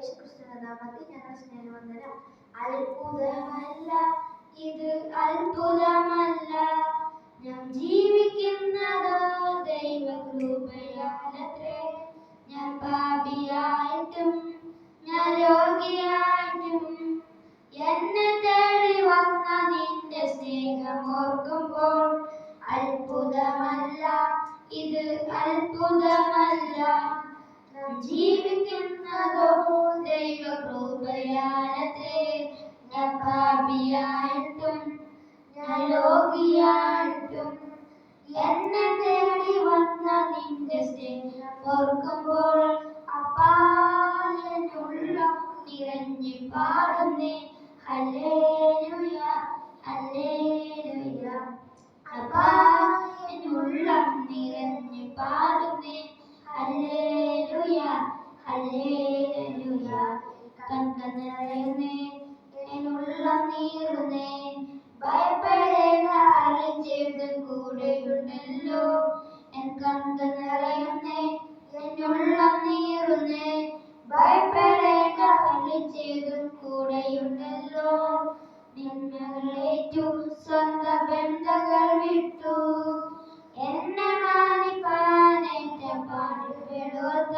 യേശുക്രിസ്തുവിന്റെ നാമത്തിൽ ഞങ്ങൾ സ്നേഹവന്ദനം. അത്ഭുതമല്ല ഇത്, അത്ഭുതമല്ല, ഞാൻ ജീവിക്കുന്നതോ ദൈവകൃപയാലത്രേ. ഞാൻ പാപിയായിട്ടും ഞാൻ രോഗിയായിട്ടും എന്നെ തേടി വന്ന നിന്റെ സ്നേഹം ഓർക്കുമ്പോൾ അത്ഭുതമല്ല ഇത്, അത്ഭുതമല്ല, നാം ജീവിക്കുന്നതോ ദൈവകൃപയാലത്രേ. ഞാൻ പാപിയായിട്ടും ഞാൻ രോഗിയായിട്ടും എന്നെ തേടി വന്ന നിന്റെ സ്നേഹം ഓർക്കുമ്പോൾ അപ്പാ എന്നുള്ളം നിറഞ്ഞു പാടുന്നേ ഹല്ലേലൂയ, ഹല്ലേലൂയ. അപ്പാ എന്നുള്ളം നിറഞ്ഞു പാടുന്നേ ഹല്ലേലൂയ, ഹല്ലേലൂയ. കണ്ണുകൾ നിറയുന്നേ, എന്നുള്ളം നീറുന്നേ, ഭയപ്പെടേണ്ട അരുളിച്ചെയ്തും കൂടെയുണ്ടല്ലോ. എൻ കണ്ണുകൾ നിറയുന്നേ, എന്നുള്ളം നീറുന്നേ, ഭയപ്പെടേണ്ട അരുളിച്ചെയ്തും കൂടെയുണ്ടല്ലോ. നിന്മകളേറ്റു സ്വന്തം ബന്ധങ്ങൾ വിട്ടു എന്നെ മാനിപ്പാനേറ്റ പാടുകളോർത്ത.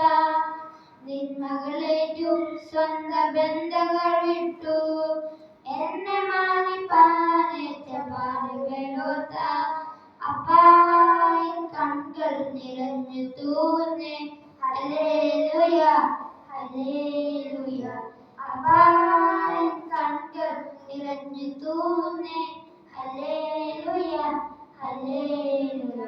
നിന്മകളേറ്റു സ്വന്തം ബന്ധങ്ങൾ വിട്ടു എന്നെ മാനിപ്പാനേറ്റ പാടുകളോർത്ത. അപ്പായ കണ്ണുകൾ നിറഞ്ഞു തൂവുന്നേ ഹല്ലേലൂയ, ഹല്ലേലൂയ. അപ്പായ കണ്ണുകൾ നിറഞ്ഞു തൂവുന്നേ ഹല്ലേലൂയ, ഹല്ലേലൂയ.